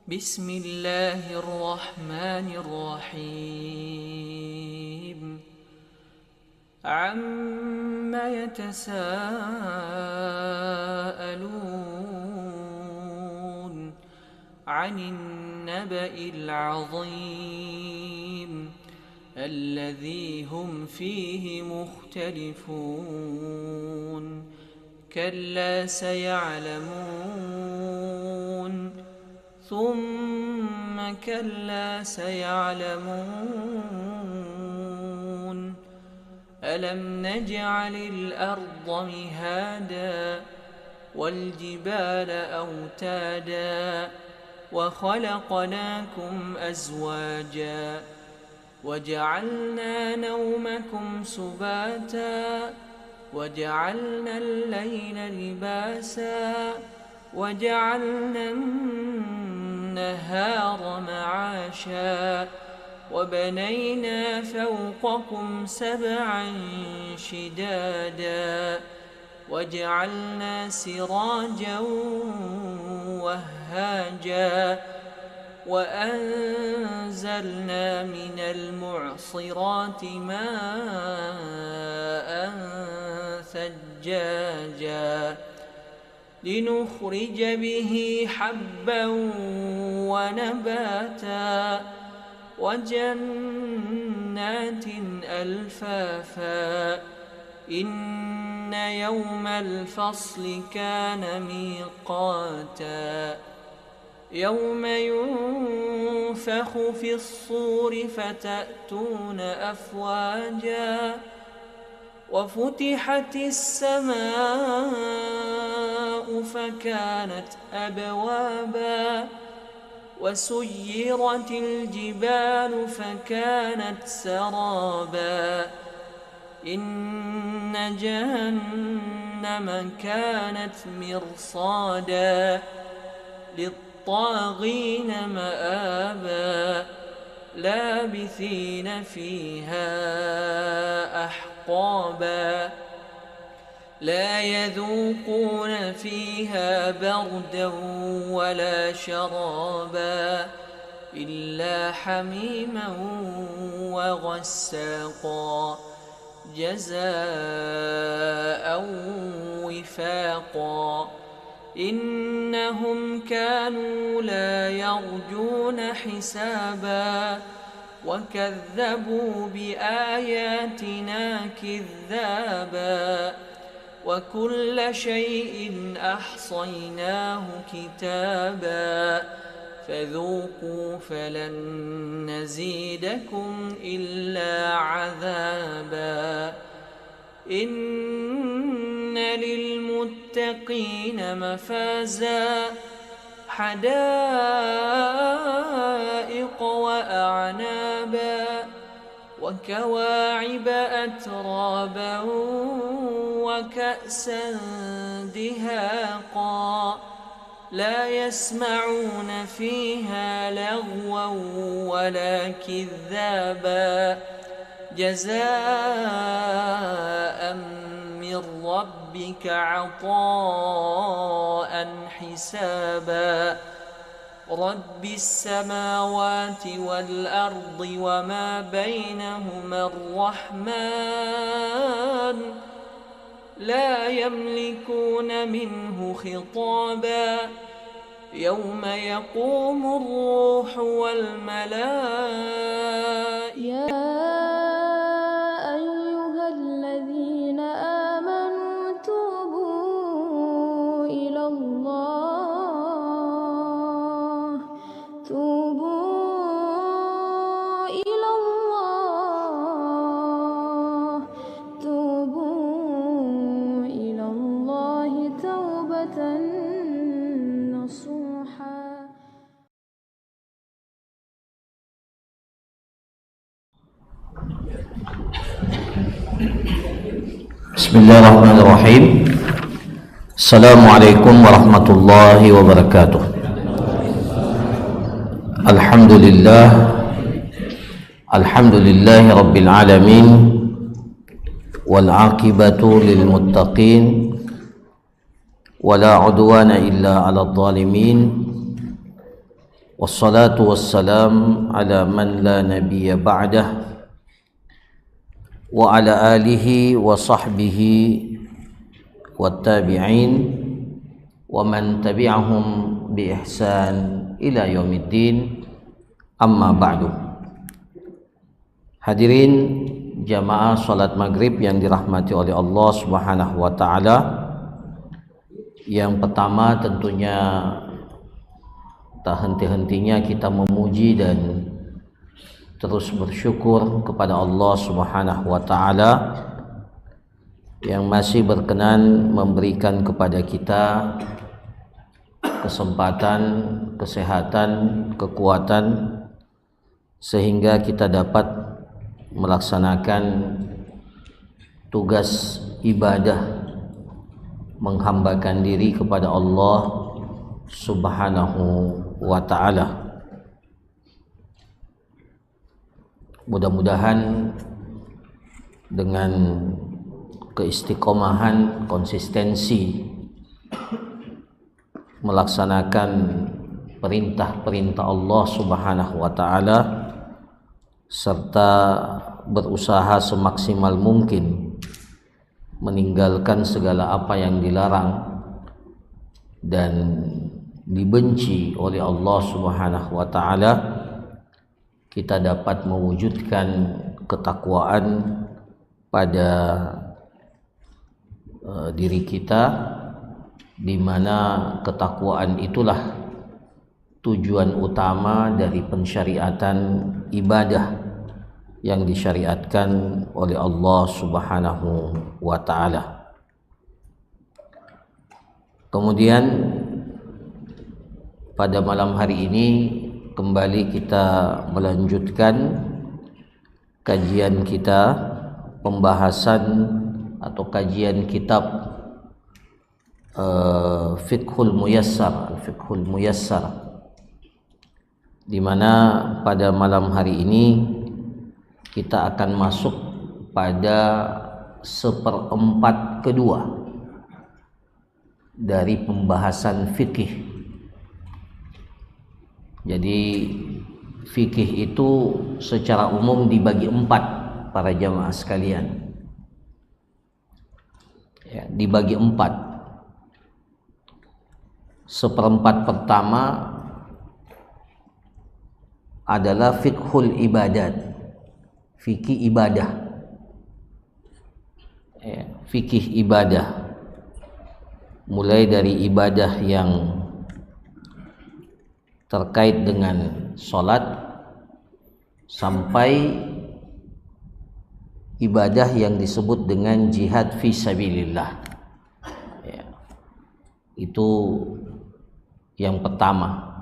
بسم الله الرحمن الرحيم عم يتساءلون عن النبأ العظيم الذي هم فيه مختلفون كلا سيعلمون ثم كلا سيعلمون ألم نجعل الأرض مهادا والجبال أوتادا وخلقناكم أزواجا وجعلنا نومكم سباتا وجعلنا الليل لباسا وجعلنا النهار معاشا وبنينا فوقكم سبعا شدادا وجعلنا سراجا وهاجا وأنزلنا من المعصرات ماء ثجاجا لنخرج به حبا ونباتا وجنات ألفافا إن يوم الفصل كان ميقاتا يوم ينفخ في الصور فتأتون أفواجا وفتحت السماء فكانت أبوابا وسيرت الجبال فكانت سرابا إن جهنم كانت مرصادا للطاغين مآبا لابثين فيها أحقابا لا يذوقون فيها بردا ولا شرابا إلا حميما وغساقا جزاء وفاقا إنهم كانوا لا يرجون حسابا وكذبوا بآياتنا كذابا وكل شيء أحصيناه كتابا فذوقوا فلن نزيدكم إلا عذابا إن للمتقين مفازا حدائق وأعنابا وكواعب أترابا وكأسا دهاقا لا يسمعون فيها لغوا ولا كذابا جزاء من ربك عطاء حسابا رب السماوات والأرض وما بينهما الرحمن لا يملكون منه خطابا يوم يقوم الروح والملائكة Bismillahirrahmanirrahim. Assalamualaikum warahmatullahi wabarakatuh. Alhamdulillahi rabbil alamin wal aqibatu lil muttaqin wala udwana illa 'alal zalimin Wassalatu wassalam ala man la nabiyya ba'dah wa ala alihi wa sahbihi wa tabi'in wa man tabi'ahum bi ihsan ila yaumiddin, amma ba'du. Hadirin jamaah salat maghrib yang dirahmati oleh Allah Subhanahu wa ta'ala. Yang pertama tentunya tak henti-hentinya kita memuji dan terus bersyukur kepada Allah Subhanahu wa ta'ala yang masih berkenan memberikan kepada kita kesempatan, kesehatan, kekuatan sehingga kita dapat melaksanakan tugas ibadah menghambakan diri kepada Allah Subhanahu wa ta'ala. Mudah-mudahan dengan keistiqomahan, konsistensi melaksanakan perintah-perintah Allah Subhanahu wa ta'ala serta berusaha semaksimal mungkin meninggalkan segala apa yang dilarang dan dibenci oleh Allah Subhanahu wa ta'ala, kita dapat mewujudkan ketakwaan pada diri kita, di mana ketakwaan itulah tujuan utama dari pensyariatan ibadah yang disyariatkan oleh Allah Subhanahu wa ta'ala. Kemudian pada malam hari ini kembali kita melanjutkan kajian kita, pembahasan atau kajian kitab Fiqhul Muyassar, Fiqhul Muyassar, di mana pada malam hari ini kita akan masuk pada seperempat kedua dari pembahasan fikih. Jadi fikih itu secara umum dibagi empat, para jamaah sekalian ya, dibagi empat. Seperempat pertama adalah fiqhul ibadat, fikih ibadah ya, fikih ibadah, mulai dari ibadah yang terkait dengan sholat sampai ibadah yang disebut dengan jihad fi sabilillah ya. Itu yang pertama,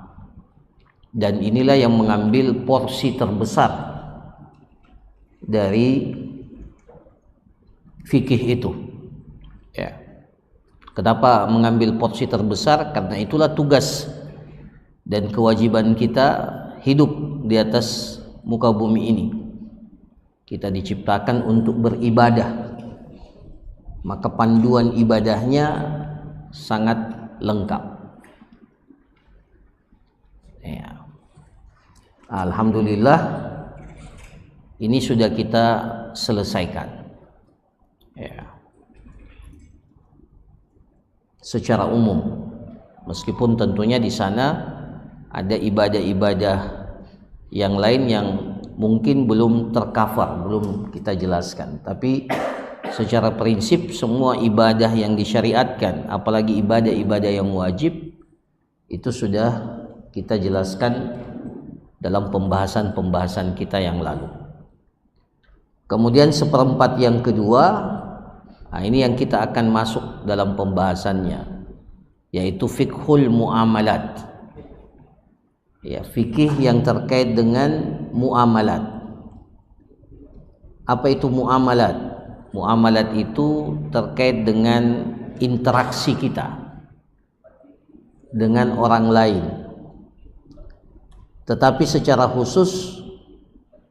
dan inilah yang mengambil porsi terbesar dari fikih itu ya. Kenapa mengambil porsi terbesar? Karena itulah tugas dan kewajiban kita hidup di atas muka bumi ini. Kita diciptakan untuk beribadah, maka panduan ibadahnya sangat lengkap ya. Alhamdulillah ini sudah kita selesaikan ya, secara umum, meskipun tentunya di sana ada ibadah-ibadah yang lain yang mungkin belum tercover, belum kita jelaskan. Tapi secara prinsip semua ibadah yang disyariatkan, apalagi ibadah-ibadah yang wajib, itu sudah kita jelaskan dalam pembahasan-pembahasan kita yang lalu. Kemudian seperempat yang kedua, nah ini yang kita akan masuk dalam pembahasannya, yaitu fiqhul muamalat ya, fikih yang terkait dengan muamalat. Apa itu muamalat? Muamalat itu terkait dengan interaksi kita dengan orang lain. Tetapi secara khusus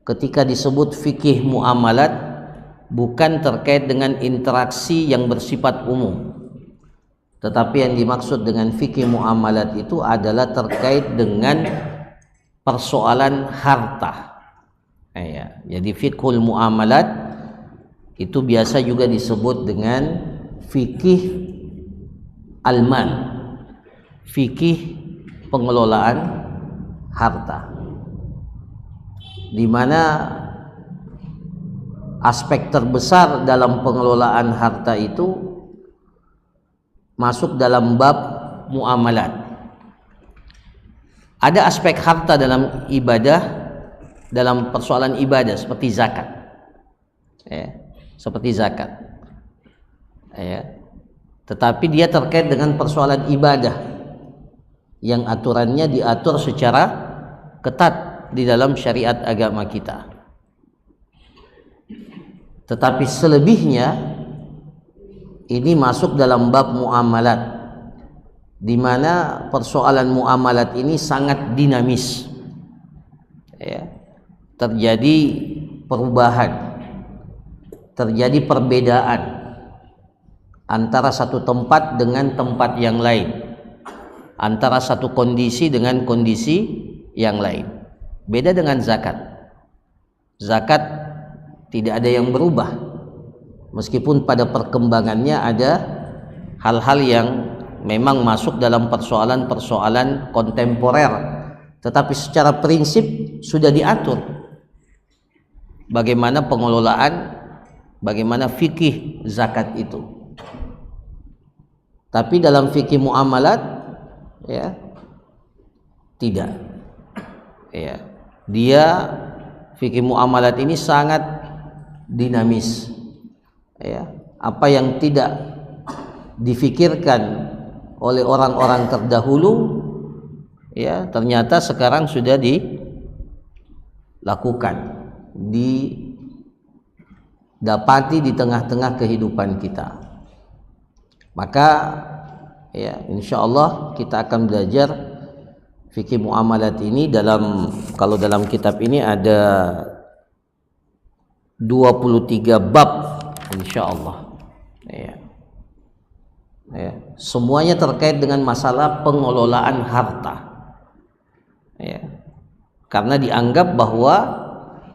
ketika disebut fikih muamalat, bukan terkait dengan interaksi yang bersifat umum, tetapi yang dimaksud dengan fikih muamalat itu adalah terkait dengan persoalan harta. Ya, jadi fiqhul muamalat itu biasa juga disebut dengan fikih al-mal, fikih pengelolaan harta, di mana aspek terbesar dalam pengelolaan harta itu masuk dalam bab muamalat. Ada aspek harta dalam ibadah, dalam persoalan ibadah seperti zakat, ya, seperti zakat, ya. Tetapi dia terkait dengan persoalan ibadah yang aturannya diatur secara ketat di dalam syariat agama kita. Tetapi selebihnya ini masuk dalam bab muamalat, di mana persoalan muamalat ini sangat dinamis, ya. Terjadi perubahan, terjadi perbedaan antara satu tempat dengan tempat yang lain, antara satu kondisi dengan kondisi yang lain. Beda dengan zakat. Zakat tidak ada yang berubah, meskipun pada perkembangannya ada hal-hal yang memang masuk dalam persoalan-persoalan kontemporer, tetapi secara prinsip sudah diatur bagaimana pengelolaan, bagaimana fikih zakat itu. Tapi dalam fikih muamalat, ya, tidak, ya. Dia fikih muamalat ini sangat dinamis, ya. Apa yang tidak difikirkan oleh orang-orang terdahulu, ya, ternyata sekarang sudah dilakukan, didapati di tengah-tengah kehidupan kita. Maka, ya, insyaallah kita akan belajar fikih muamalat ini dalam, kalau dalam kitab ini ada 23 bab insyaallah, ya. Ya, semuanya terkait dengan masalah pengelolaan harta, ya. Karena dianggap bahwa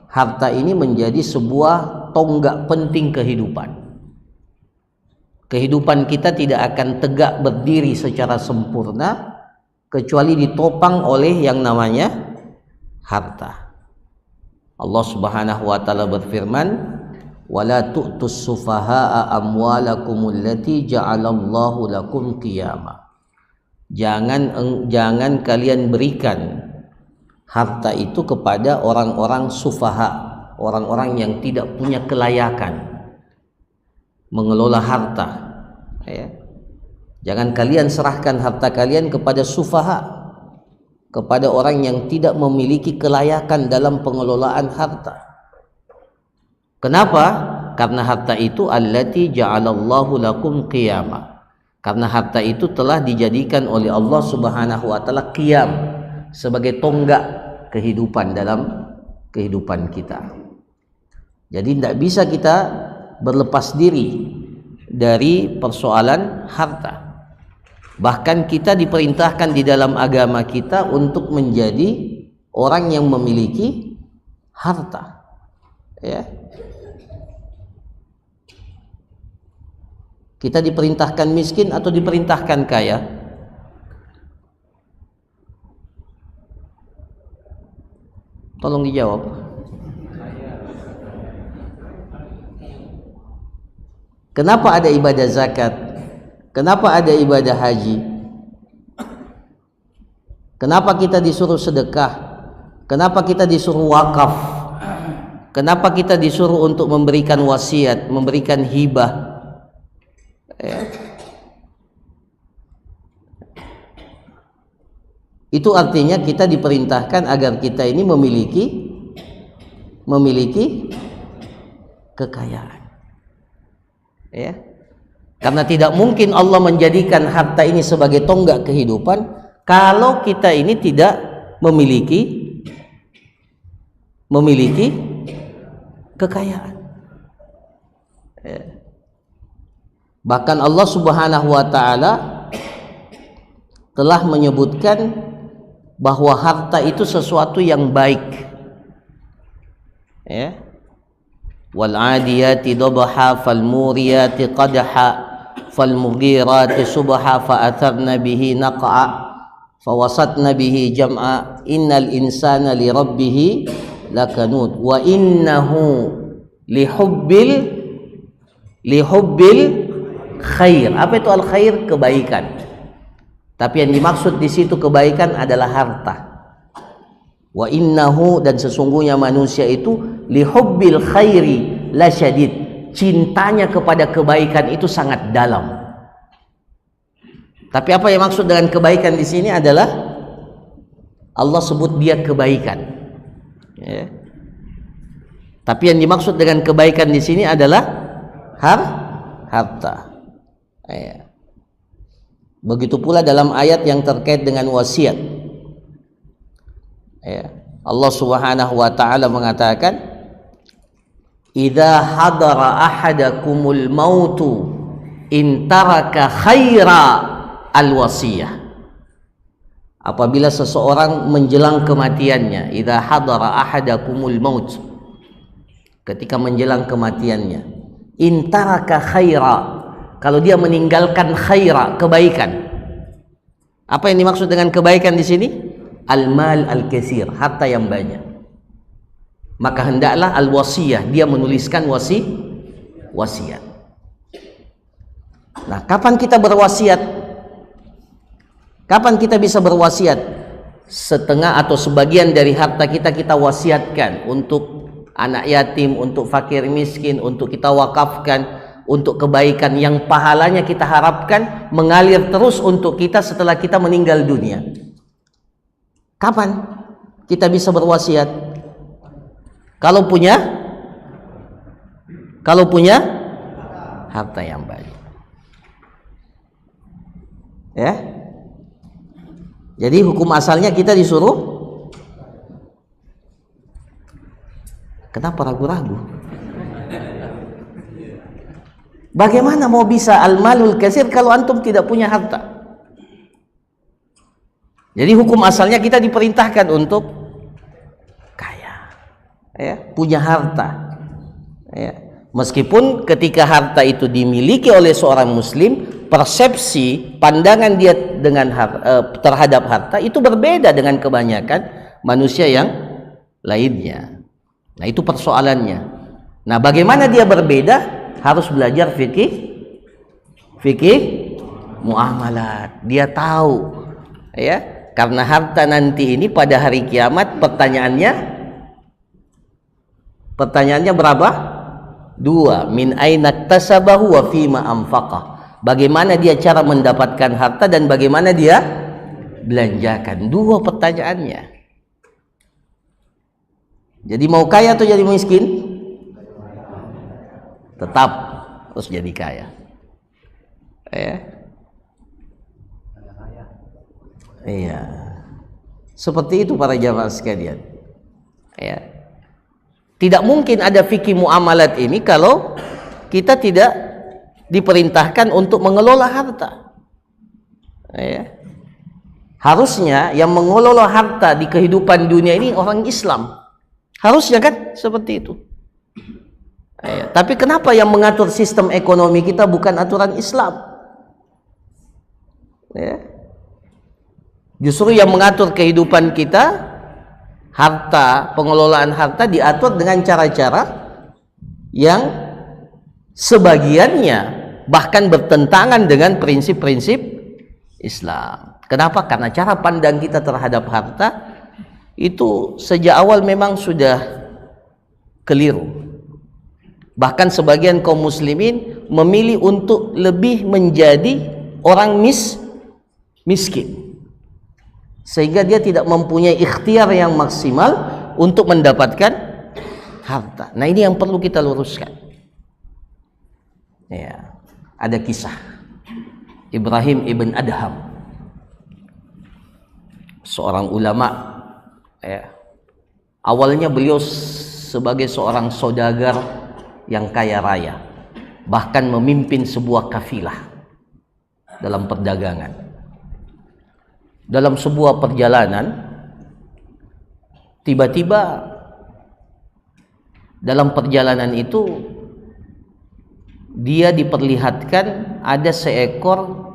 harta ini menjadi sebuah tonggak penting kehidupan. Kehidupan kita tidak akan tegak berdiri secara sempurna kecuali ditopang oleh yang namanya harta. Allah Subhanahu wa taala berfirman, "Wala tu'tus sufaha'a amwalakum allati ja'alallahu lakum qiyama." Jangan kalian berikan harta itu kepada orang-orang sufaha, orang-orang yang tidak punya kelayakan mengelola harta, ya. Jangan kalian serahkan harta kalian kepada sufaha, kepada orang yang tidak memiliki kelayakan dalam pengelolaan harta. Kenapa? Karena harta itu allati ja'alallahu lakum qiyama. Karena harta itu telah dijadikan oleh Allah Subhanahu wa taala qiyam, sebagai tonggak kehidupan dalam kehidupan kita. Jadi tidak bisa kita berlepas diri dari persoalan harta. Bahkan kita diperintahkan di dalam agama kita untuk menjadi orang yang memiliki harta, ya. Kita diperintahkan miskin atau diperintahkan kaya? Tolong dijawab. Kenapa ada ibadah zakat? Kenapa ada ibadah haji? Kenapa kita disuruh sedekah? Kenapa kita disuruh wakaf? Kenapa kita disuruh untuk memberikan wasiat, memberikan hibah? Ya. Itu artinya kita diperintahkan agar kita ini memiliki kekayaan. Ya. Karena tidak mungkin Allah menjadikan harta ini sebagai tonggak kehidupan kalau kita ini tidak memiliki kekayaan. Ya. Bahkan Allah Subhanahu wa taala telah menyebutkan bahwa harta itu sesuatu yang baik. Ya. Wal 'adiyati dhabha fal muriyati qadha fal mughirati subha fa atharna bihi naq'a fawasatna bihi jam'a innal insana li rabbih lakanud wa innahu lihubbil khair. Apa itu al khair? Kebaikan. Tapi yang dimaksud di situ kebaikan adalah harta. Wa innahu, dan sesungguhnya manusia itu lihubbil khairi lasyadid, cintanya kepada kebaikan itu sangat dalam. Tapi apa yang maksud dengan kebaikan di sini adalah Allah sebut dia kebaikan. Ya. Tapi yang dimaksud dengan kebaikan di sini adalah harta. Ya. Begitu pula dalam ayat yang terkait dengan wasiat. Ya. Allah Subhanahu wa taala mengatakan, "Idza hadara ahadakumul mautu in taraka khaira al-wasiyah." Apabila seseorang menjelang kematiannya, idza hadara ahadakumul maut, ketika menjelang kematiannya, in taraka khaira, kalau dia meninggalkan khaira, kebaikan. Apa yang dimaksud dengan kebaikan di sini? Al-mal al-katsir, harta yang banyak. Maka hendaklah al-wasiyah, dia menuliskan wasiat. Nah, kapan kita berwasiat? Kapan kita bisa berwasiat? Setengah atau sebagian dari harta kita wasiatkan untuk anak yatim, untuk fakir miskin, untuk kita wakafkan untuk kebaikan yang pahalanya kita harapkan mengalir terus untuk kita setelah kita meninggal dunia. Kapan kita bisa berwasiat? Kalau punya harta yang banyak. Ya. Jadi hukum asalnya kita disuruh. Kenapa ragu-ragu? Bagaimana mau bisa al-malul katsir kalau antum tidak punya harta? Jadi hukum asalnya kita diperintahkan untuk kaya, ya, punya harta. Ya. Meskipun ketika harta itu dimiliki oleh seorang muslim, persepsi pandangan dia dengan terhadap harta itu berbeda dengan kebanyakan manusia yang lainnya. Nah, itu persoalannya. Nah, bagaimana dia berbeda? Harus belajar fikih muamalat. Dia tahu, ya, karena harta nanti ini pada hari kiamat pertanyaannya berapa? Dua, min aina iktasabahu wa fima anfaqah. Bagaimana dia cara mendapatkan harta dan bagaimana dia belanjakan. Dua pertanyaannya. Jadi mau kaya atau jadi miskin? Tetap harus jadi kaya. Ya. Iya. Seperti itu para jamaah sekalian. Ya. Tidak mungkin ada fikih muamalat ini kalau kita tidak diperintahkan untuk mengelola harta. Ya. Harusnya yang mengelola harta di kehidupan dunia ini orang Islam. Harusnya kan seperti itu. Ya. Tapi kenapa yang mengatur sistem ekonomi kita bukan aturan Islam? Ya. Justru yang mengatur kehidupan kita, harta, pengelolaan harta diatur dengan cara-cara yang sebagiannya bahkan bertentangan dengan prinsip-prinsip Islam. Kenapa? Karena cara pandang kita terhadap harta itu sejak awal memang sudah keliru. Bahkan sebagian kaum muslimin memilih untuk lebih menjadi orang miskin. Sehingga dia tidak mempunyai ikhtiar yang maksimal untuk mendapatkan harta. Nah, ini yang perlu kita luruskan. Ya, ada kisah Ibrahim ibn Adham, seorang ulama. Ya. Awalnya beliau sebagai seorang saudagar yang kaya raya, bahkan memimpin sebuah kafilah dalam perdagangan. Dalam sebuah perjalanan tiba-tiba dalam perjalanan itu dia diperlihatkan ada seekor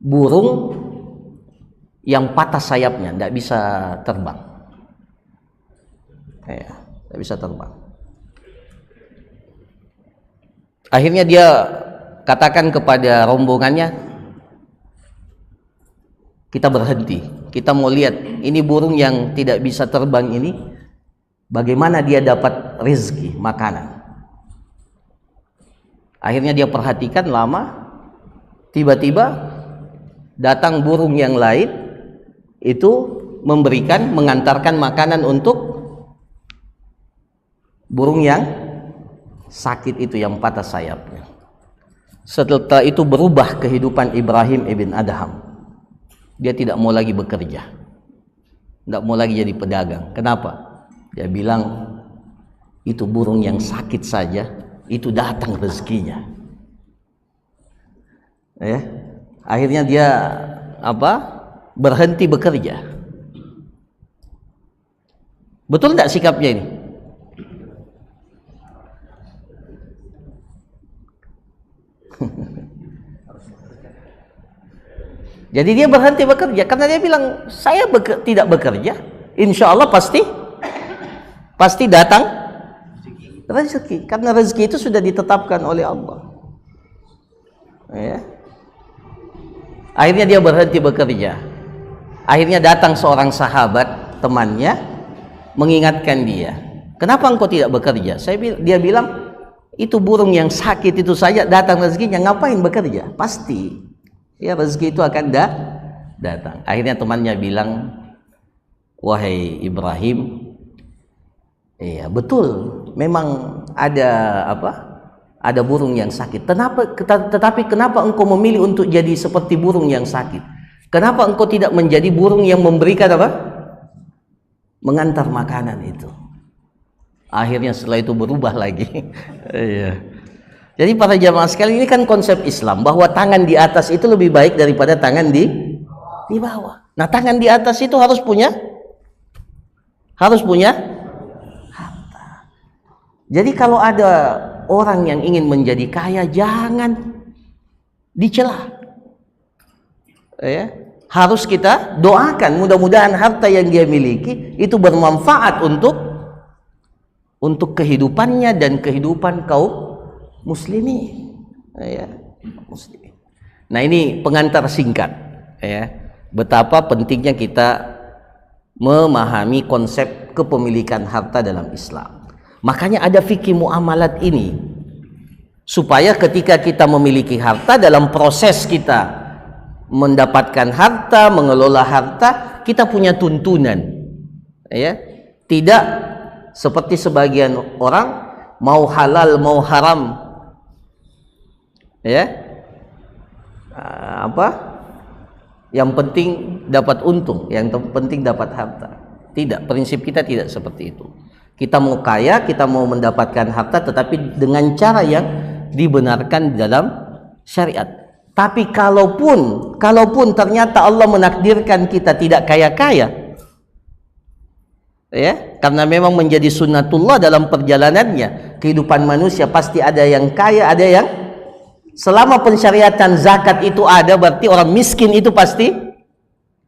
burung yang patah sayapnya, tidak bisa terbang. Tidak bisa terbang. Akhirnya dia katakan kepada rombongannya, kita berhenti, kita mau lihat ini burung yang tidak bisa terbang ini, bagaimana dia dapat rezeki, makanan. Akhirnya dia perhatikan lama, tiba-tiba datang burung yang lain, itu mengantarkan makanan untuk burung yang sakit itu, yang patah sayapnya. Setelah itu berubah kehidupan Ibrahim ibn Adham. Dia tidak mau lagi bekerja, tidak mau lagi jadi pedagang. Kenapa? Dia bilang itu burung yang sakit saja itu datang rezekinya. Akhirnya dia berhenti bekerja. Betul tidak sikapnya ini? Jadi dia berhenti bekerja karena dia bilang, saya tidak bekerja, insya Allah pasti datang rezeki, karena rezeki itu sudah ditetapkan oleh Allah. Akhirnya dia berhenti bekerja. Akhirnya datang seorang sahabat temannya mengingatkan dia, kenapa engkau tidak bekerja? Dia bilang, itu burung yang sakit itu saja datang rezekinya, ngapain bekerja? Pasti ya rezeki itu akan datang. Akhirnya temannya bilang, wahai Ibrahim, iya betul, memang ada burung yang sakit. Tetapi kenapa engkau memilih untuk jadi seperti burung yang sakit? Kenapa engkau tidak menjadi burung yang memberikan mengantar makanan itu? Akhirnya setelah itu berubah lagi. Iya. Jadi para jamaah sekalian, ini kan konsep Islam bahwa tangan di atas itu lebih baik daripada tangan di bawah. Nah, tangan di atas itu harus punya harta. Jadi kalau ada orang yang ingin menjadi kaya, jangan dicela. Harus kita doakan, mudah-mudahan harta yang dia miliki itu bermanfaat untuk kehidupannya dan kehidupan kaum muslimin. Nah, ini pengantar singkat betapa pentingnya kita memahami konsep kepemilikan harta dalam Islam. Makanya ada fikih muamalat ini, supaya ketika kita memiliki harta, dalam proses kita mendapatkan harta, mengelola harta, kita punya tuntunan. Tidak seperti sebagian orang mau halal mau haram, yang penting dapat untung, yang penting dapat harta. Tidak, prinsip kita tidak seperti itu. Kita mau kaya, kita mau mendapatkan harta, tetapi dengan cara yang dibenarkan dalam syariat. Tapi kalaupun ternyata Allah menakdirkan kita tidak kaya-kaya, karena memang menjadi sunnatullah dalam perjalanannya kehidupan manusia, pasti ada yang kaya, ada yang, selama pensyariatan zakat itu ada, berarti orang miskin itu pasti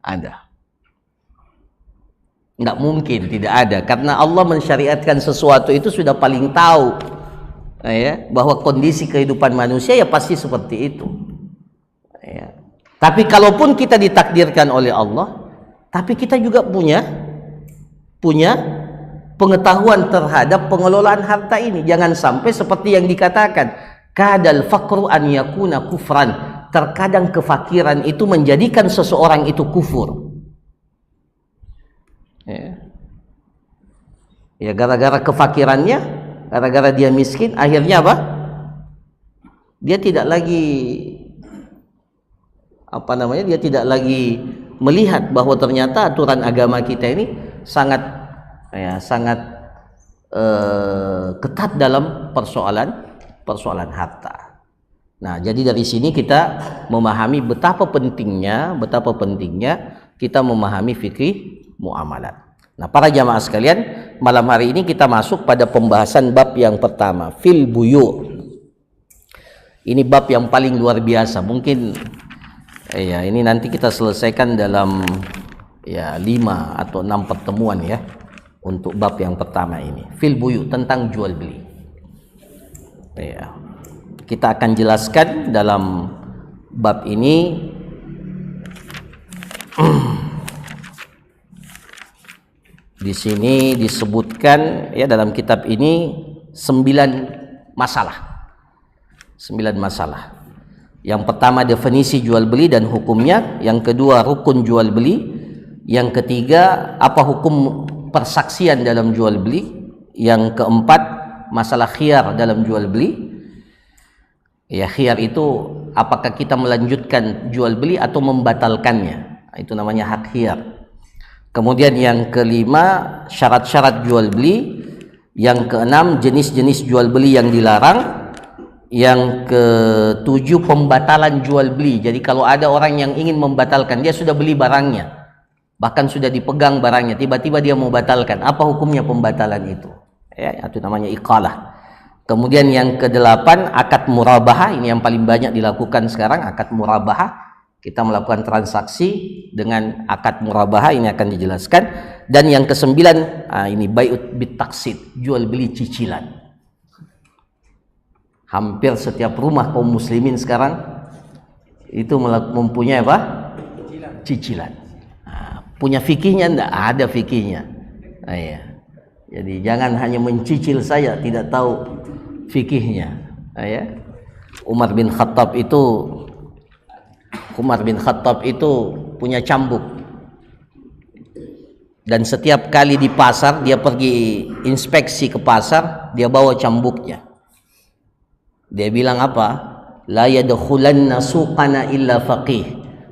ada. Nggak mungkin tidak ada, karena Allah mensyariatkan sesuatu itu sudah paling tahu bahwa kondisi kehidupan manusia ya pasti seperti itu. Tapi kalaupun kita ditakdirkan oleh Allah, tapi kita juga punya pengetahuan terhadap pengelolaan harta ini. Jangan sampai seperti yang dikatakan, kadal faqru an yakuna kufran, terkadang kefakiran itu menjadikan seseorang itu kufur. Gara-gara kefakirannya, gara-gara dia miskin, akhirnya apa? Dia tidak lagi dia tidak lagi melihat bahwa ternyata aturan agama kita ini sangat ketat dalam persoalan harta. Nah, jadi dari sini kita memahami betapa pentingnya kita memahami fikih muamalat. Nah, para jamaah sekalian, malam hari ini kita masuk pada pembahasan bab yang pertama, fil buyu'. Ini bab yang paling luar biasa. Mungkin ya ini nanti kita selesaikan dalam 5 atau 6 pertemuan ya, untuk bab yang pertama ini, fil buyu', tentang jual beli. Ya. Kita akan jelaskan dalam bab ini di sini disebutkan ya, dalam kitab ini 9 masalah. 9 masalah. Yang pertama definisi jual beli dan hukumnya, yang kedua rukun jual beli, yang ketiga apa hukum persaksian dalam jual beli, yang keempat masalah khiyar dalam jual beli. Ya, khiyar itu apakah kita melanjutkan jual beli atau membatalkannya, itu namanya hak khiyar. Kemudian yang kelima syarat-syarat jual beli, yang keenam jenis-jenis jual beli yang dilarang, yang ketujuh pembatalan jual beli. Jadi kalau ada orang yang ingin membatalkan, dia sudah beli barangnya, bahkan sudah dipegang barangnya, tiba-tiba dia mau batalkan, apa hukumnya pembatalan itu? Ya, itu namanya iqalah. Kemudian yang kedelapan akad murabahah, ini yang paling banyak dilakukan sekarang, akad murabahah. Kita melakukan transaksi dengan akad murabahah, ini akan dijelaskan. Dan yang kesembilan, ini bai'ut bitaksid, jual beli cicilan. Hampir setiap rumah kaum muslimin sekarang itu mempunyai apa? Cicilan. Punya fikihnya? Enggak ada fikihnya. Ya. Jadi jangan hanya mencicil saja, tidak tahu fikihnya. Ya. Umar bin Khattab itu punya cambuk, dan setiap kali di pasar dia pergi inspeksi ke pasar, dia bawa cambuknya. Dia bilang apa? La yadkhulanna suqana illa faqih.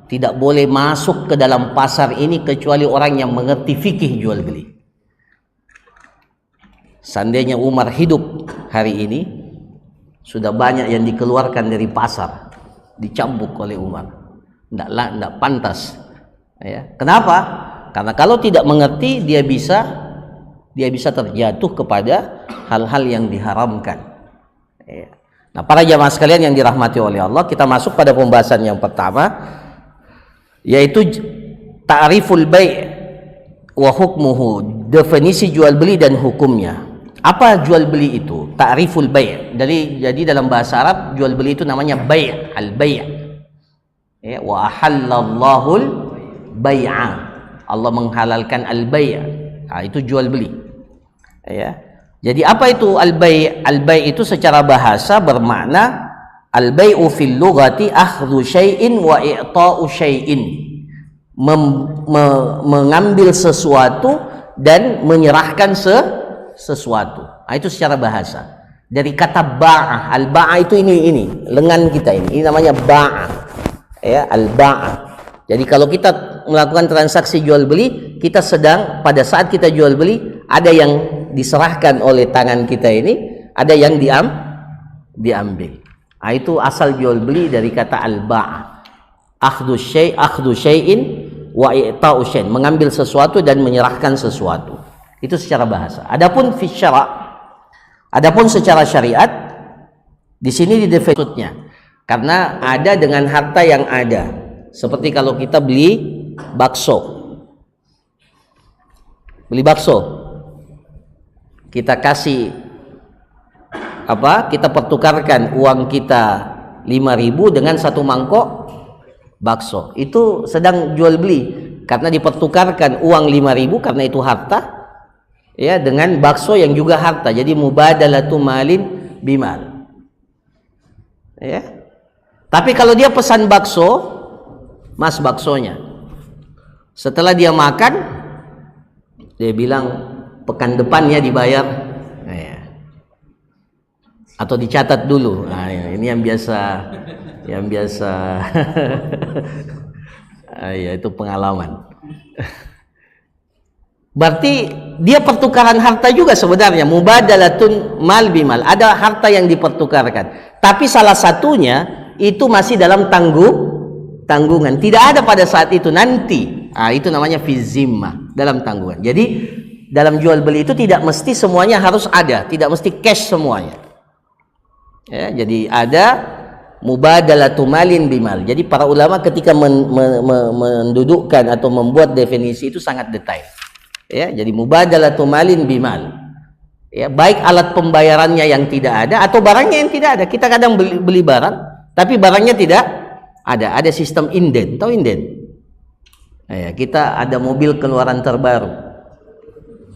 Tidak boleh masuk ke dalam pasar ini kecuali orang yang mengerti fikih jual beli. Seandainya Umar hidup hari ini, sudah banyak yang dikeluarkan dari pasar, dicambuk oleh Umar. Tidak pantas. Ya. Kenapa? Karena kalau tidak mengerti, dia bisa terjatuh kepada hal-hal yang diharamkan. Ya. Nah, para jamaah sekalian yang dirahmati oleh Allah, kita masuk pada pembahasan yang pertama, yaitu ta'riful bai' wa hukmuhu, definisi jual beli dan hukumnya. Apa jual beli itu? Ta'riful bai'. Jadi dalam bahasa Arab jual beli itu namanya bai', al-bai'. Ya, wa ahallallahul bai'a. Allah menghalalkan al-bai'. Itu jual beli. Ya. Jadi apa itu al-bai'? Al-bai' itu secara bahasa bermakna al-bai'u fil lughati akhdhu syai'in wa i'ta'u syai'in. Mengambil sesuatu dan menyerahkan sesuatu. Itu secara bahasa. Dari kata ba'ah. Al-ba'ah itu ini lengan kita ini. Ini namanya ba'ah. Ya, al-ba'ah. Jadi kalau kita melakukan transaksi jual beli, kita sedang pada saat kita jual beli, ada yang diserahkan oleh tangan kita ini, ada yang diambil. Itu asal jual beli dari kata al-ba'ah. Akhdhu syai'in wa i'ta'u syai'in, mengambil sesuatu dan menyerahkan sesuatu. Itu secara bahasa. Adapun fi syara', adapun secara syariat, di sini didefinisinya. Karena ada dengan harta yang ada. Seperti kalau kita beli bakso. Kita kasih kita pertukarkan uang kita 5.000 dengan 1 mangkok bakso. Itu sedang jual beli karena dipertukarkan uang 5.000 karena itu harta, ya, dengan bakso yang juga harta. Jadi mubadalatu malin bimal. Ya. Tapi kalau dia pesan bakso, mas baksonya, setelah dia makan, dia bilang pekan depan ya dibayar, ya. Atau dicatat dulu. Nah, ini yang biasa ya, itu pengalaman. Berarti dia pertukaran harta juga sebenarnya, mubadalatun mal bimal. Ada harta yang dipertukarkan, tapi salah satunya itu masih dalam tanggungan, tidak ada pada saat itu, nanti. Itu namanya fi zimmah. dalam tanggungan. Jadi dalam jual beli itu tidak mesti semuanya harus ada, tidak mesti cash semuanya. Ya, jadi ada mubadalatu malin bimal. Jadi para ulama ketika mendudukkan atau membuat definisi itu sangat detail. Ya, jadi mubadalatu malin bimal. Ya, baik alat pembayarannya yang tidak ada atau barangnya yang tidak ada. Kita kadang beli barang tapi barangnya tidak ada. Ada sistem inden, tahu inden? Ya, kita ada mobil keluaran terbaru.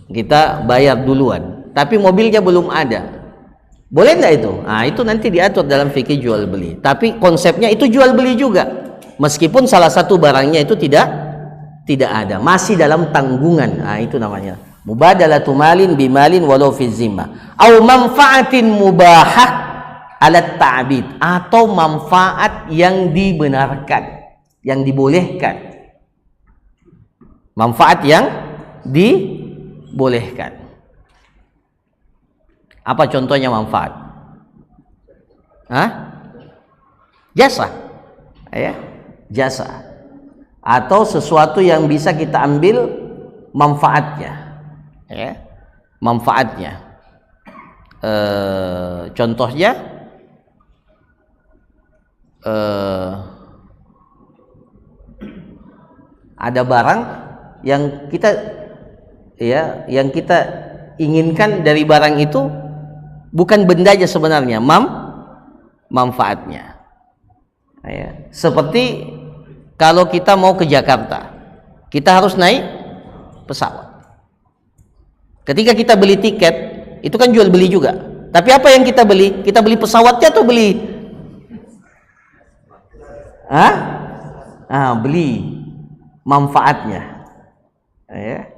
Kita bayar duluan, tapi mobilnya belum ada. Boleh enggak itu? Nah, itu nanti diatur dalam fikih jual beli. Tapi konsepnya itu jual beli juga. Meskipun salah satu barangnya itu tidak ada, masih dalam tanggungan. Nah, itu namanya mubadalatu malin bimalin walau fi zimma. Au manfaatin mubahah ala ta'bid, atau manfaat yang dibenarkan, yang dibolehkan. Manfaat yang dibolehkan. Apa contohnya manfaat? Hah? Jasa. Ya, jasa. Atau sesuatu yang bisa kita ambil manfaatnya. Ya. Manfaatnya. Contohnya ada barang yang kita inginkan dari barang itu bukan bendanya sebenarnya, manfaatnya. Ya. Seperti kalau kita mau ke Jakarta, kita harus naik pesawat. Ketika kita beli tiket, itu kan jual beli juga. Tapi apa yang kita beli? Kita beli pesawatnya atau beli? Beli manfaatnya. Ya.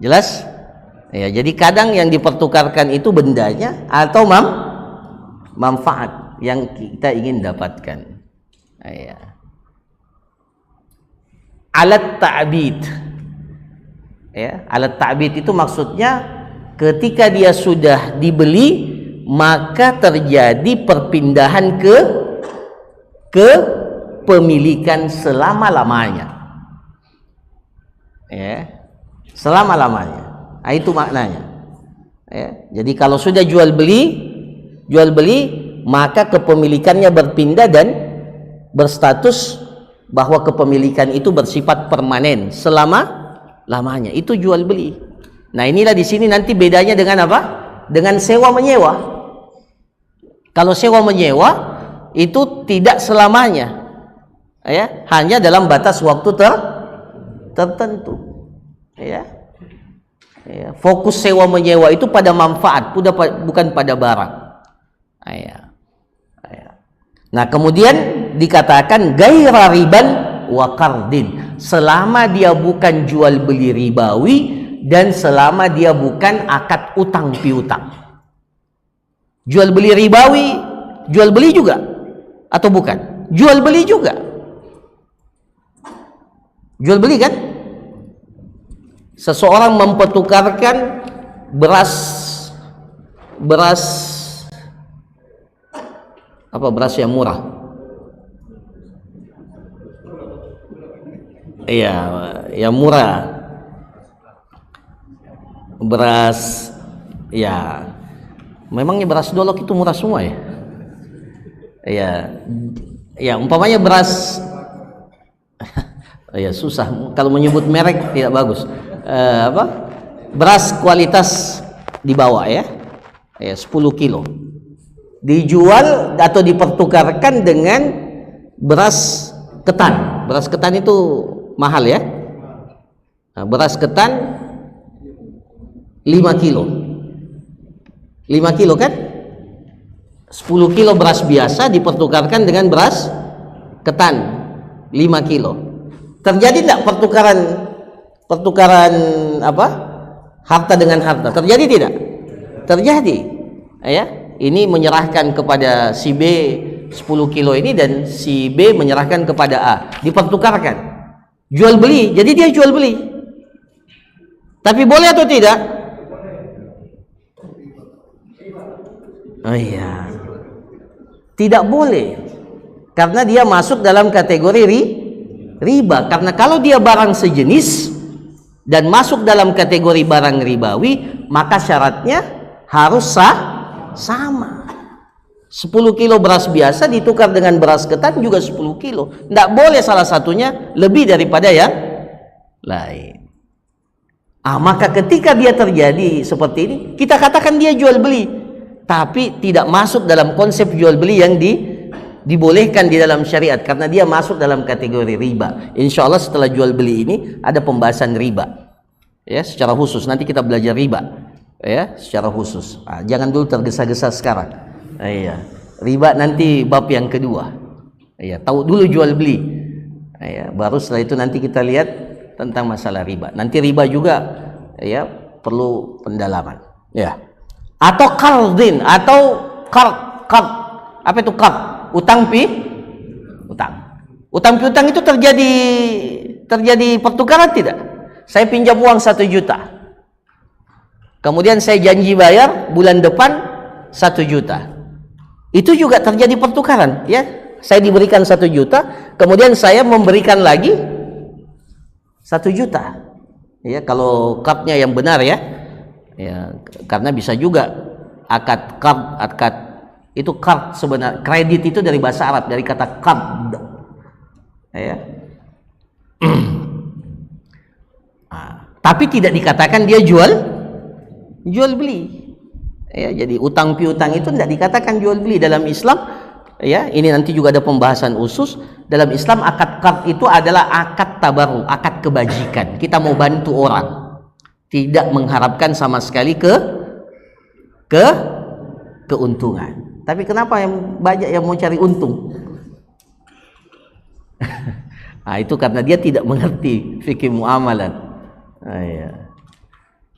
Jelas? Ya, jadi kadang yang dipertukarkan itu bendanya atau manfaat yang kita ingin dapatkan. Ya. Alat ta'bid. Ya, alat ta'bid itu maksudnya ketika dia sudah dibeli maka terjadi perpindahan ke pemilikan selama-lamanya. Ya. Selama-lamanya. Nah, itu maknanya. Ya. Jadi kalau sudah jual beli maka kepemilikannya berpindah dan berstatus bahwa kepemilikan itu bersifat permanen selama-lamanya. Itu jual beli. Nah, inilah di sini nanti bedanya dengan apa? Dengan sewa menyewa. Kalau sewa menyewa itu tidak selamanya. Ya, hanya dalam batas waktu tertentu. Ya. Ya, fokus sewa menyewa itu pada manfaat, bukan pada barang. Ya. Ya. Nah, kemudian dikatakan gaira riban wa qardin, selama dia bukan jual beli ribawi dan selama dia bukan akad utang piutang. Jual beli ribawi, jual beli juga atau bukan? Jual beli juga. Jual beli kan? Seseorang mempertukarkan beras yang murah. Iya, yang murah. Beras, ya, memangnya beras Dolok itu murah semua ya? Iya, ya, umpamanya beras, ya susah kalau menyebut merek, tidak bagus. Beras kualitas di bawah ya, 10 kilo dijual atau dipertukarkan dengan beras ketan. Beras ketan itu mahal ya. Nah, beras ketan 5 kilo 5 kilo kan, 10 kilo beras biasa dipertukarkan dengan beras ketan 5 kilo. Terjadi tidak pertukaran apa? Harta dengan harta. Terjadi tidak? Terjadi. Ya, ini menyerahkan kepada si B 10 kilo ini dan si B menyerahkan kepada A. Dipertukarkan. Jual beli. Jadi dia jual beli. Tapi boleh atau tidak? Oh iya. Tidak boleh. Karena dia masuk dalam kategori riba. Karena kalau dia barang sejenis, dan masuk dalam kategori barang ribawi, maka syaratnya harus sama. 10 kilo beras biasa ditukar dengan beras ketan juga 10 kilo. Tidak boleh salah satunya lebih daripada yang lain. Maka ketika dia terjadi seperti ini, kita katakan dia jual beli, tapi tidak masuk dalam konsep jual beli yang dibolehkan di dalam syariat, karena dia masuk dalam kategori riba. Insya Allah setelah jual beli ini ada pembahasan riba, ya, secara khusus. Nanti kita belajar riba, ya, secara khusus. Jangan dulu tergesa-gesa sekarang. Iya, riba nanti bab yang kedua. Iya, tahu dulu jual beli. Iya, baru setelah itu nanti kita lihat tentang masalah riba. Nanti riba juga, ya, perlu pendalaman. Ya. Atau qardin, atau qard. Apa itu qard? Utang piutang itu terjadi pertukaran tidak? Saya pinjam uang 1 juta. Kemudian saya janji bayar bulan depan 1 juta. Itu juga terjadi pertukaran, ya. Saya diberikan 1 juta, kemudian saya memberikan lagi 1 juta. Ya, kalau qardnya yang benar, ya. Ya, karena bisa juga akad itu qard sebenarnya. Kredit itu dari bahasa Arab, dari kata qard. Ya. Tapi tidak dikatakan dia jual beli. Ya, jadi utang piutang itu tidak dikatakan jual beli dalam Islam. Ya, ini nanti juga ada pembahasan khusus. Dalam Islam akad qard itu adalah akad tabarru, akad kebajikan. Kita mau bantu orang, tidak mengharapkan sama sekali keuntungan. Tapi kenapa yang banyak yang mau cari untung? Itu karena dia tidak mengerti fikih muamalat. Iya.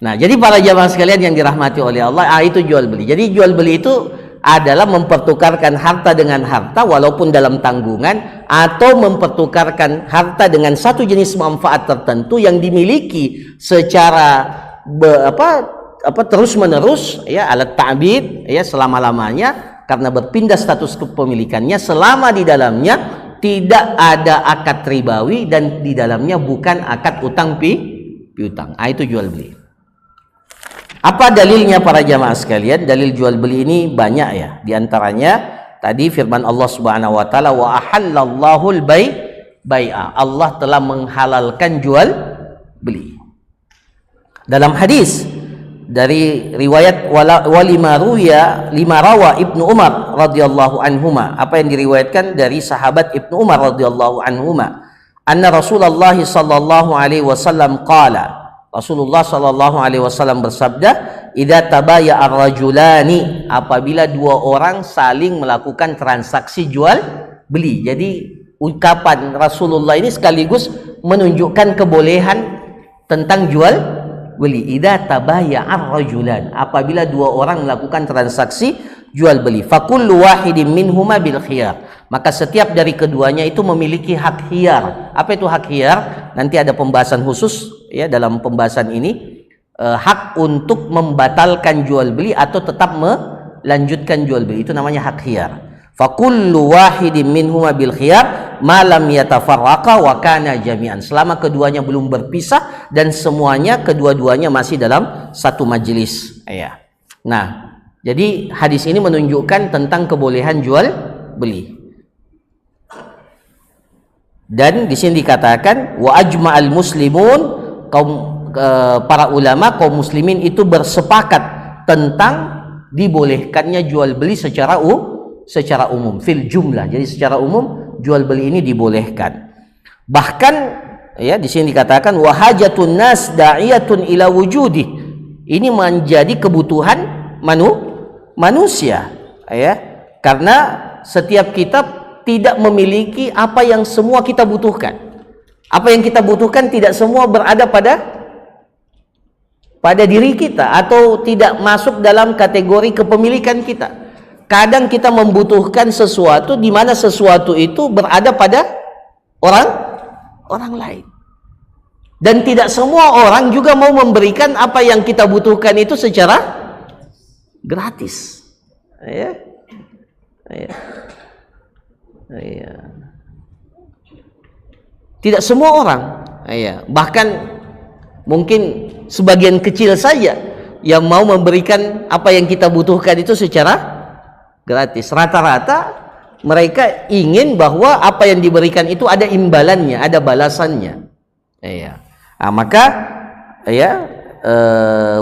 Nah, jadi para jamaah sekalian yang dirahmati oleh Allah, itu jual beli. Jadi jual beli itu adalah mempertukarkan harta dengan harta walaupun dalam tanggungan, atau mempertukarkan harta dengan satu jenis manfaat tertentu yang dimiliki secara terus menerus, ya, alat ta'bid, ya, selama-lamanya, karena berpindah status kepemilikannya selama di dalamnya tidak ada akad ribawi dan di dalamnya bukan akad utang piutang. Itu jual beli. Apa dalilnya para jamaah sekalian? Dalil jual beli ini banyak, ya. Di antaranya tadi firman Allah Subhanahu wa taala, wa ahallallahul bai'a. Allah telah menghalalkan jual beli. Dalam hadis dari riwayat lima rawa Ibnu Umar radhiyallahu anhuma, apa yang diriwayatkan dari sahabat Ibnu Umar radhiyallahu anhuma, anna Rasulullah sallallahu alaihi wasallam qala, Rasulullah sallallahu alaihi wasallam bersabda, idza tabaya'a ar-rajulani, apabila dua orang saling melakukan transaksi jual beli. Jadi ucapan Rasulullah ini sekaligus menunjukkan kebolehan tentang jual beli. Idza tabaya'a ar-rajulan, apabila dua orang melakukan transaksi jual beli, fakullu wahidin minhuma bil khiyar, maka setiap dari keduanya itu memiliki hak khiyar. Apa itu hak khiyar? Nanti ada pembahasan khusus, ya, dalam pembahasan ini. Hak untuk membatalkan jual beli atau tetap melanjutkan jual beli, itu namanya hak khiyar. Fakullu wahidin minhuma bil khiyar ma lam yatafarraqa wa kana jami'an, selama keduanya belum berpisah dan semuanya kedua-duanya masih dalam satu majelis, ya. Nah, jadi hadis ini menunjukkan tentang kebolehan jual beli. Dan di sini dikatakan wa ajma'al muslimun, para ulama kaum muslimin itu bersepakat tentang dibolehkannya jual beli secara umum, fil jumlah. Jadi secara umum jual beli ini dibolehkan. Bahkan, ya, di sini dikatakan wa hajatun nas da'iyatun ila wujudi, ini menjadi kebutuhan manusia, ya, karena setiap kita tidak memiliki apa yang semua kita butuhkan. Apa yang kita butuhkan tidak semua berada pada diri kita, atau tidak masuk dalam kategori kepemilikan kita. Kadang kita membutuhkan sesuatu di mana sesuatu itu berada pada orang lain. Dan tidak semua orang juga mau memberikan apa yang kita butuhkan itu secara gratis. Ya. Ya. Ya. Tidak semua orang, ya. Bahkan Mungkin sebagian kecil saja yang mau memberikan apa yang kita butuhkan itu secara gratis. Rata-rata mereka ingin bahwa apa yang diberikan itu ada imbalannya, ada balasannya. Ya. Nah, maka ya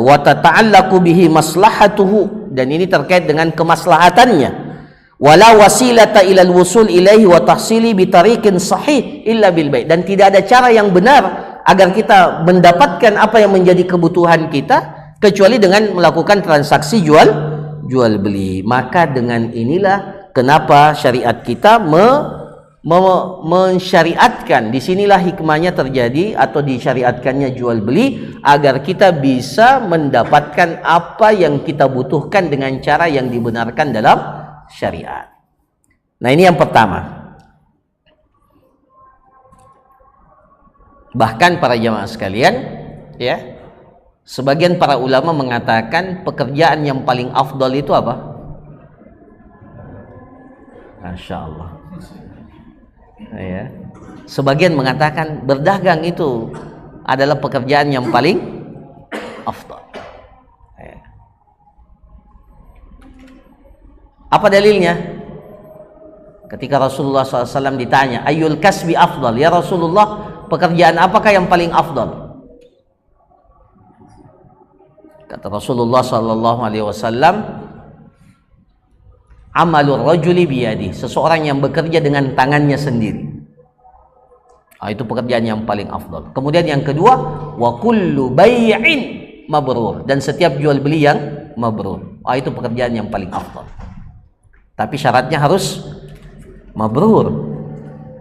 wa tata'allaqu bihi maslahatuhu, dan ini terkait dengan kemaslahatannya. Wala wasilata ilal wusul ilaihi wa tahsili bi tariqin sahih illa bil bai', dan tidak ada cara yang benar agar kita mendapatkan apa yang menjadi kebutuhan kita kecuali dengan melakukan transaksi jual beli. Maka dengan inilah kenapa syariat kita mensyariatkan, disinilah hikmahnya terjadi atau disyariatkannya jual beli, agar kita bisa mendapatkan apa yang kita butuhkan dengan cara yang dibenarkan dalam syariat. Nah, ini yang pertama. Bahkan para jamaah sekalian, ya, sebagian para ulama mengatakan pekerjaan yang paling afdal itu apa? Masya Allah. Ya. Sebagian mengatakan berdagang itu adalah pekerjaan yang paling afdal. Ya. Apa dalilnya? Ketika Rasulullah SAW ditanya, Ayyul kasbi afdal? Ya Rasulullah, pekerjaan apakah yang paling afdal? Kata Rasulullah SAW, amalur rajuli biyadi, seseorang yang bekerja dengan tangannya sendiri. Itu pekerjaan yang paling afdal. Kemudian yang kedua, wa kullu bai'in mabrur, dan setiap jual beli yang mabrur. Itu pekerjaan yang paling afdal. Tapi syaratnya harus mabrur.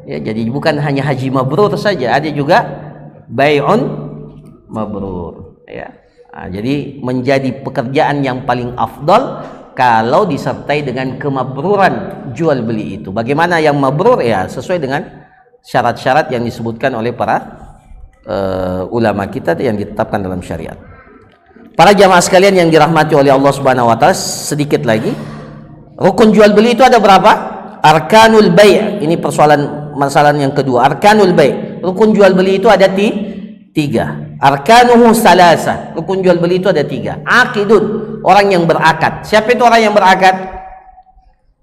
Ya, jadi bukan hanya haji mabrur saja, ada juga bai'un mabrur. Ya. Jadi menjadi pekerjaan yang paling afdal kalau disertai dengan kemabruran jual beli itu. Bagaimana yang mabrur? Ya, sesuai dengan syarat-syarat yang disebutkan oleh para ulama kita yang ditetapkan dalam syariat. Para jamaah sekalian yang dirahmati oleh Allah Subhanahu wa taala, sedikit lagi. Rukun jual beli itu ada berapa? Arkanul bai'. Ini masalah yang kedua. Arkanul bai'. Rukun jual beli itu ada tiga. Arkanuhu salasa. Rukun jual beli itu ada tiga. Aqidun, orang yang berakad. Siapa itu orang yang berakad?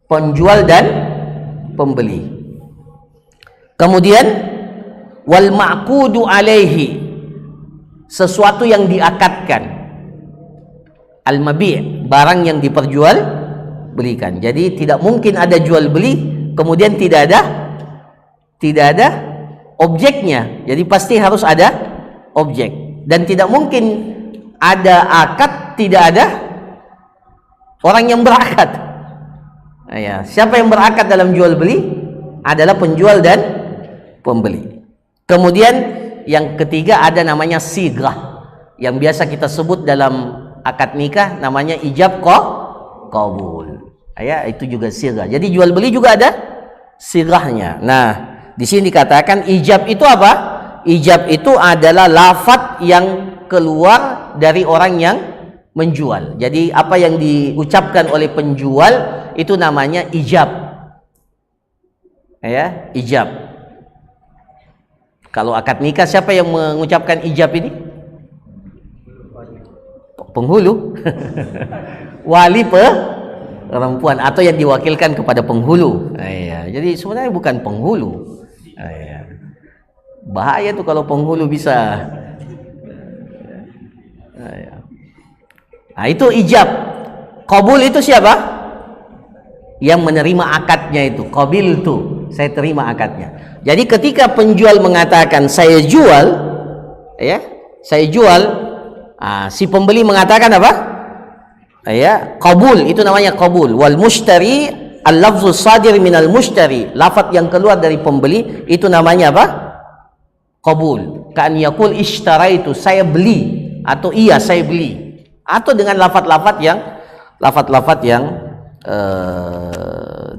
Penjual dan pembeli. Kemudian wal ma'qudu alaihi, sesuatu yang diakadkan. Al mabi', barang yang diperjual belikan. Jadi tidak mungkin ada jual beli kemudian tidak ada objeknya. Jadi pasti harus ada objek, dan tidak mungkin ada akad tidak ada orang yang berakad. Ya, siapa yang berakad dalam jual beli? Adalah penjual dan pembeli. Kemudian yang ketiga ada namanya sighah, yang biasa kita sebut dalam akad nikah namanya ijab qabul. Ya, itu juga sighah. Jadi jual beli juga ada sighahnya. Nah, di sini dikatakan ijab itu apa? Ijab itu adalah lafaz yang keluar dari orang yang menjual. Jadi apa yang diucapkan oleh penjual itu namanya ijab. Ya, ijab. Kalau akad nikah siapa yang mengucapkan ijab ini? Penghulu. Wali perempuan atau yang diwakilkan kepada penghulu. Jadi sebenarnya bukan penghulu. Bahaya tuh kalau penghulu bisa. Nah, itu ijab. Qabul itu siapa? Yang menerima akadnya itu. Qabil tuh, saya terima akadnya. Jadi ketika penjual mengatakan saya jual, ya, saya jual, si pembeli mengatakan apa? Ya, qabul, itu namanya qabul. Wal mushtari al-lafzu sadir minal mushtari, lafaz yang keluar dari pembeli itu namanya apa? Qabul. Kan yaqul ishtaraitu, saya beli, atau iya saya beli, atau dengan lafaz-lafaz yang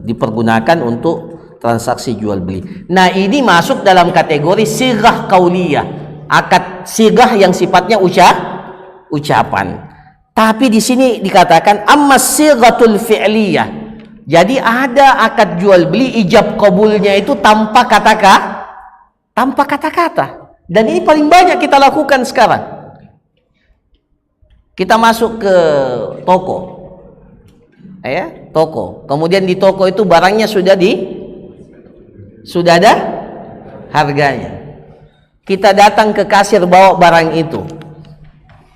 dipergunakan untuk transaksi jual beli. Nah, ini masuk dalam kategori sighah qauliyah, akad sighah yang sifatnya ucapan. Tapi di sini dikatakan amma sighatul fi'liyah. Jadi ada akad jual beli ijab qabulnya itu tanpa kata-kata. Dan ini paling banyak kita lakukan sekarang. Kita masuk ke toko, toko. Kemudian di toko itu barangnya sudah ada harganya. Kita datang ke kasir bawa barang itu,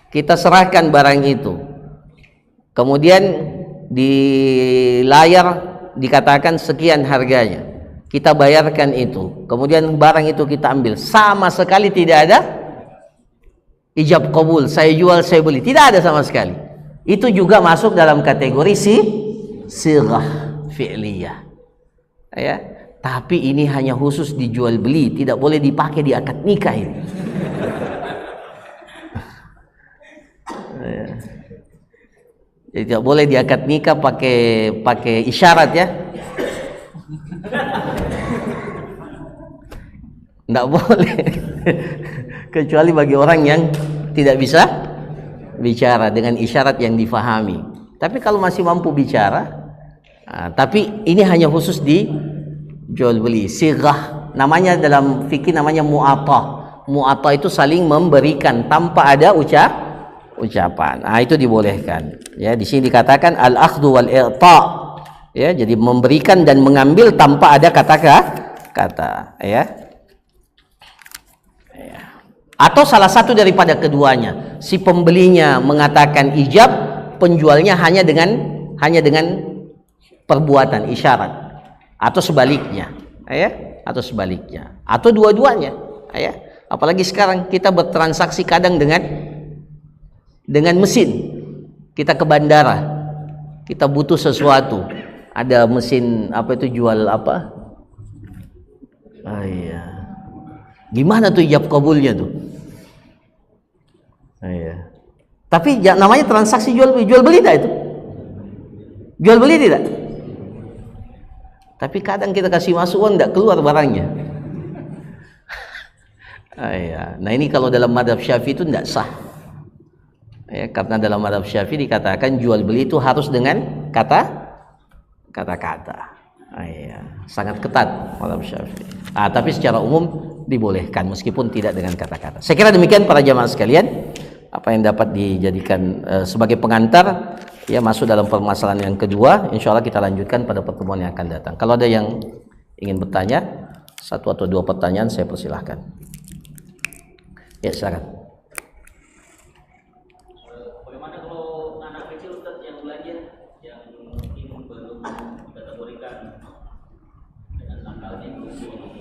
kita serahkan barang itu. Kemudian di layar dikatakan sekian harganya. Kita bayarkan itu, kemudian barang itu kita ambil, sama sekali tidak ada ijab qabul, saya jual, saya beli, tidak ada sama sekali. Itu juga masuk dalam kategori sirah fi'liyah, ya. Tapi ini hanya khusus dijual beli, tidak boleh dipakai di akad nikah ini. Jadi tidak boleh di akad nikah pakai isyarat, ya. Tidak boleh. Kecuali bagi orang yang tidak bisa bicara dengan isyarat yang difahami. Tapi kalau masih mampu bicara, tapi ini hanya khusus di jual beli. Sirah namanya dalam fikih namanya mu'atah. Mu'atah itu saling memberikan tanpa ada ucapan. Itu dibolehkan. Ya, di sini dikatakan al-akhdhu wal i'ta'. Ya, jadi memberikan dan mengambil tanpa ada kata-kata, ya. Atau salah satu daripada keduanya, si pembelinya mengatakan ijab, penjualnya hanya dengan perbuatan isyarat, atau sebaliknya, atau dua-duanya, ya. Apalagi sekarang kita bertransaksi kadang dengan mesin. Kita ke bandara, kita butuh sesuatu, ada mesin jual apa? Gimana tuh ijab kabulnya tuh? Tapi namanya transaksi jual beli tidak itu? Jual beli tidak? Tapi kadang kita kasih masuk uang tidak keluar barangnya. Nah ini kalau dalam mazhab Syafi'i itu tidak sah. Karena dalam mazhab Syafi'i dikatakan jual beli itu harus dengan kata-kata. Sangat ketat mazhab Syafi'i. Tapi secara umum dibolehkan meskipun tidak dengan kata-kata. Saya kira demikian para jamaah sekalian, apa yang dapat dijadikan sebagai pengantar, ya, masuk dalam permasalahan yang kedua. Insya Allah kita lanjutkan pada pertemuan yang akan datang. Kalau ada yang ingin bertanya, satu atau dua pertanyaan, saya persilahkan. Ya, silakan. Bagaimana kalau anak kecil Ustaz yang belajar yang mungkin belum dikategorikan dengan akalnya mungkin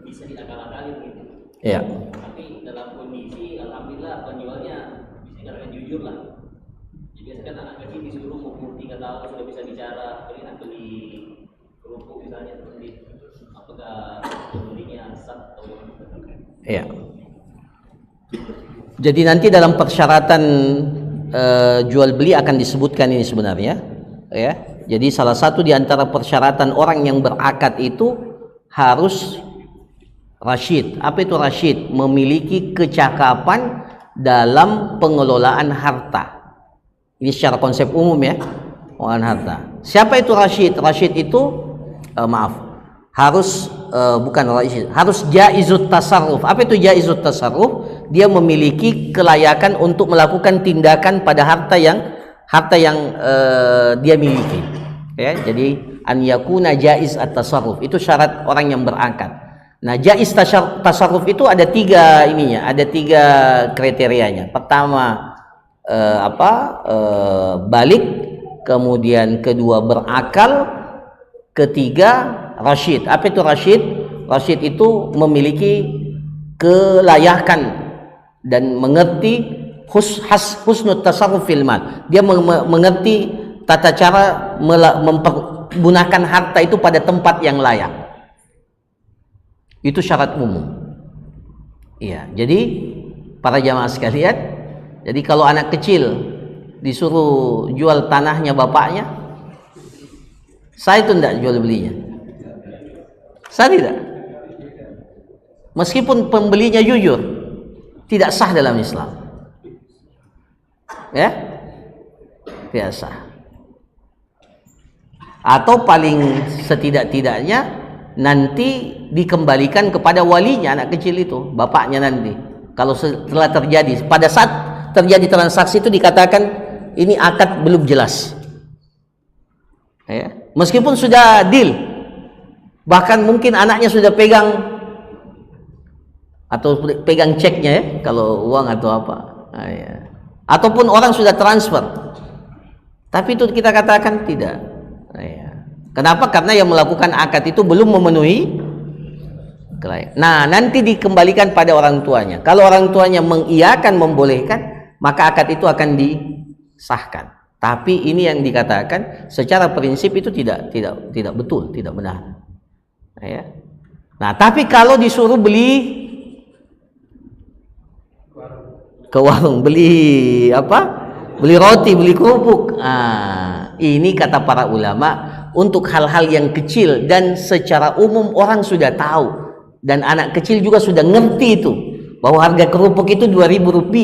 bisa diakal-akalin gitu. Iya. Tapi dalam kondisi alhamdulillah penjualnya bisa dikatakan jujur lah. Jadi biasanya kan anak kecil disuruh umur 3 tahun sudah bisa bicara, beli kerupuk misalnya, seperti apakah belinya sah atau Iya. Jadi nanti dalam persyaratan jual beli akan disebutkan ini sebenarnya, ya. Jadi salah satu di antara persyaratan orang yang berakad itu harus rasyid. Apa itu rasyid? Memiliki kecakapan dalam pengelolaan harta. Ini secara konsep umum, ya, pengelolaan harta. Siapa itu rasyid? Rasyid itu harus bukan rasyid, harus jaizut tasarruf. Apa itu jaizut tasarruf? Dia memiliki kelayakan untuk melakukan tindakan pada harta yang dia miliki, ya. Jadi an yakuna jaiz at-tasarruf itu syarat orang yang berakad. Nah, jaiz tasarruf itu ada tiga kriterianya. Pertama balik, kemudian kedua berakal, ketiga rasyid. Apa itu rasyid? Rasyid itu memiliki kelayakan dan mengerti husnul tasarruf fil mal. Dia mengerti tata cara mempergunakan harta itu pada tempat yang layak. Itu syarat umum. Iya, jadi para jamaah sekalian, jadi kalau anak kecil disuruh jual tanahnya bapaknya, saya itu tidak jual belinya. Saya tidak. Meskipun pembelinya jujur, tidak sah dalam Islam. Ya, tidak sah. Atau paling setidak-tidaknya nanti dikembalikan kepada walinya anak kecil itu, bapaknya nanti. Kalau setelah terjadi, pada saat terjadi transaksi itu dikatakan ini akad belum jelas. Ya. Meskipun sudah deal, bahkan mungkin anaknya sudah pegang atau pegang ceknya ya, kalau uang atau apa. Nah, ya. Ataupun orang sudah transfer, tapi itu kita katakan tidak. Nah, ya. Kenapa? Karena yang melakukan akad itu belum memenuhi kelayakan. Nah, nanti dikembalikan pada orang tuanya. Kalau orang tuanya mengiyakan, membolehkan, maka akad itu akan disahkan. Tapi ini yang dikatakan secara prinsip itu tidak betul, tidak benar. Nah, ya. Nah, tapi kalau disuruh beli ke warung, beli apa? Beli roti, beli kerupuk. Nah, ini kata para ulama untuk hal-hal yang kecil dan secara umum orang sudah tahu dan anak kecil juga sudah ngerti itu bahwa harga kerupuk itu Rp2.000.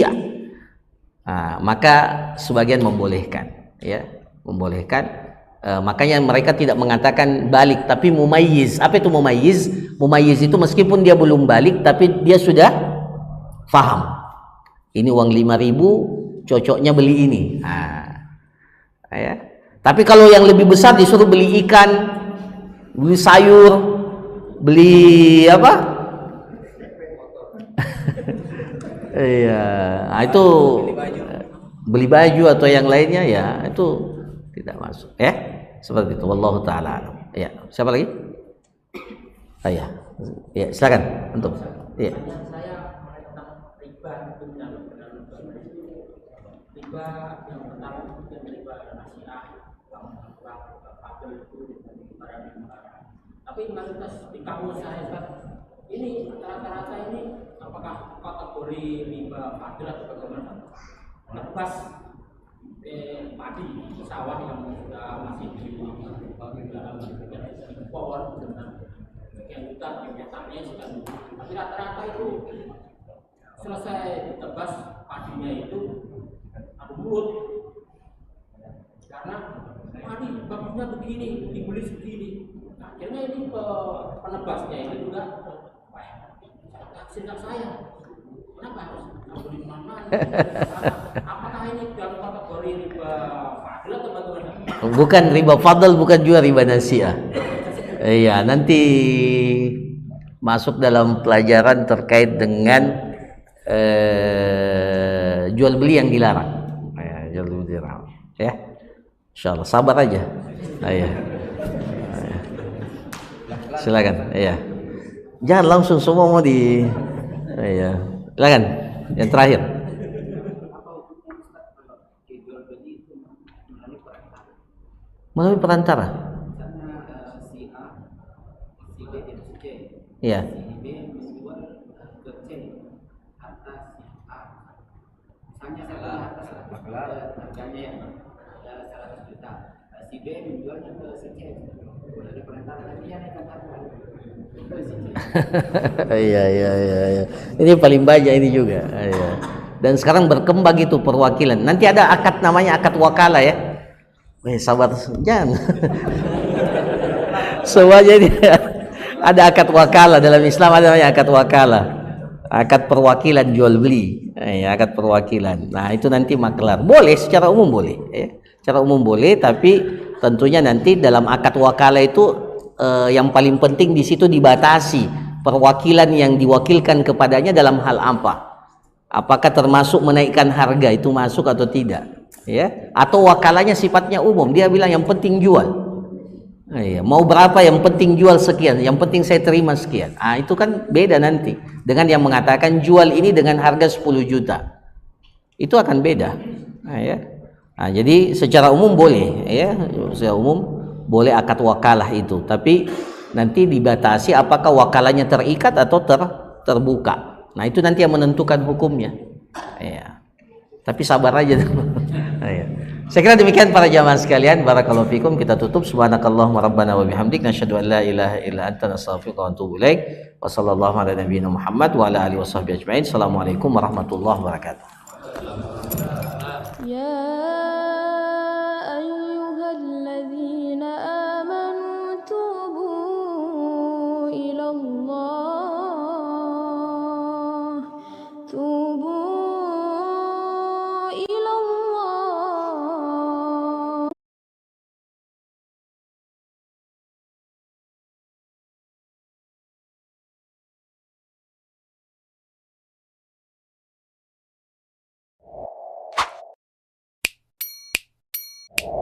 Nah, maka sebagian membolehkan, ya, membolehkan. Makanya mereka tidak mengatakan balik tapi mumayyiz. Apa itu mumayyiz? Mumayyiz itu meskipun dia belum balik tapi dia sudah faham. Ini uang 5.000 cocoknya beli ini. Nah, ya. Tapi kalau yang lebih besar disuruh beli ikan, beli sayur, beli apa? Iya, nah, itu beli baju atau yang lainnya ya itu tidak masuk. Ya, seperti itu. Wallahu taala. Ya, siapa lagi? Ya, silakan untuk. Ya. Riba yang pertama itu riba nasiah, tapi mayoritas di kampus saya ini rata-rata ini apakah kategori riba fadil atau bagaimana? Lepas padi sawah yang sudah masih di dalam pohon dengan sekian juta yang biasanya sekian juta, tapi rata-rata itu selesai ditebas padinya itu adu mulut karena padi bagusnya begini, dibeli segini. Nah, akhirnya ini penebasnya ini juga taksirkan saya. Kenapa harus beli mana? Apakah ini dalam kategori riba fadil atau bagaimana? Bukan riba fadl, bukan juga riba nasiah. Iya, nanti masuk dalam pelajaran terkait dengan jual beli yang dilarang. Ya, jual beli dilarang. Ya, insyaallah sabar aja. Ya. Silakan. Ya, jangan langsung semua mau di. Ya, silakan. Yang terakhir. Melalui perantara. Ya. Iya. Ini paling banyak ini juga. Iya. Dan sekarang berkembang itu perwakilan. Nanti ada akad namanya akad wakala ya. Sabar jangan. Semuanya ini ada akad wakala dalam Islam, ada namanya akad wakala. Akad perwakilan jual beli. Akad perwakilan. Nah, itu nanti maklar. Boleh secara umum boleh ya. Secara umum boleh, tapi tentunya nanti dalam akad wakala itu yang paling penting di situ dibatasi perwakilan yang diwakilkan kepadanya dalam hal apa. Apakah termasuk menaikkan harga itu masuk atau tidak? Ya, atau wakalanya sifatnya umum, dia bilang yang penting jual. Mau berapa yang penting jual sekian, yang penting saya terima sekian. Itu kan beda nanti dengan yang mengatakan jual ini dengan harga 10 juta. Itu akan beda. Jadi secara umum boleh ya, secara umum boleh akad wakalah itu, tapi nanti dibatasi apakah wakalanya terikat atau terbuka. Nah, itu nanti yang menentukan hukumnya. Ya. Tapi sabar aja. Ya. Saya kira demikian para jamaah sekalian. Barakallahu fikum. Kita tutup. Subhanakallahumma rabbana wa bihamdik nasyhadu an la ilaha illa anta nastaghfiruka wa atubu ilaik. Wa sallallahu ala nabiyyina Muhammad wa ala alihi washabbihi ajmain. Assalamualaikum warahmatullahi wabarakatuh. Ya ayyuhalladzina amanu tubu Wassalamualaikum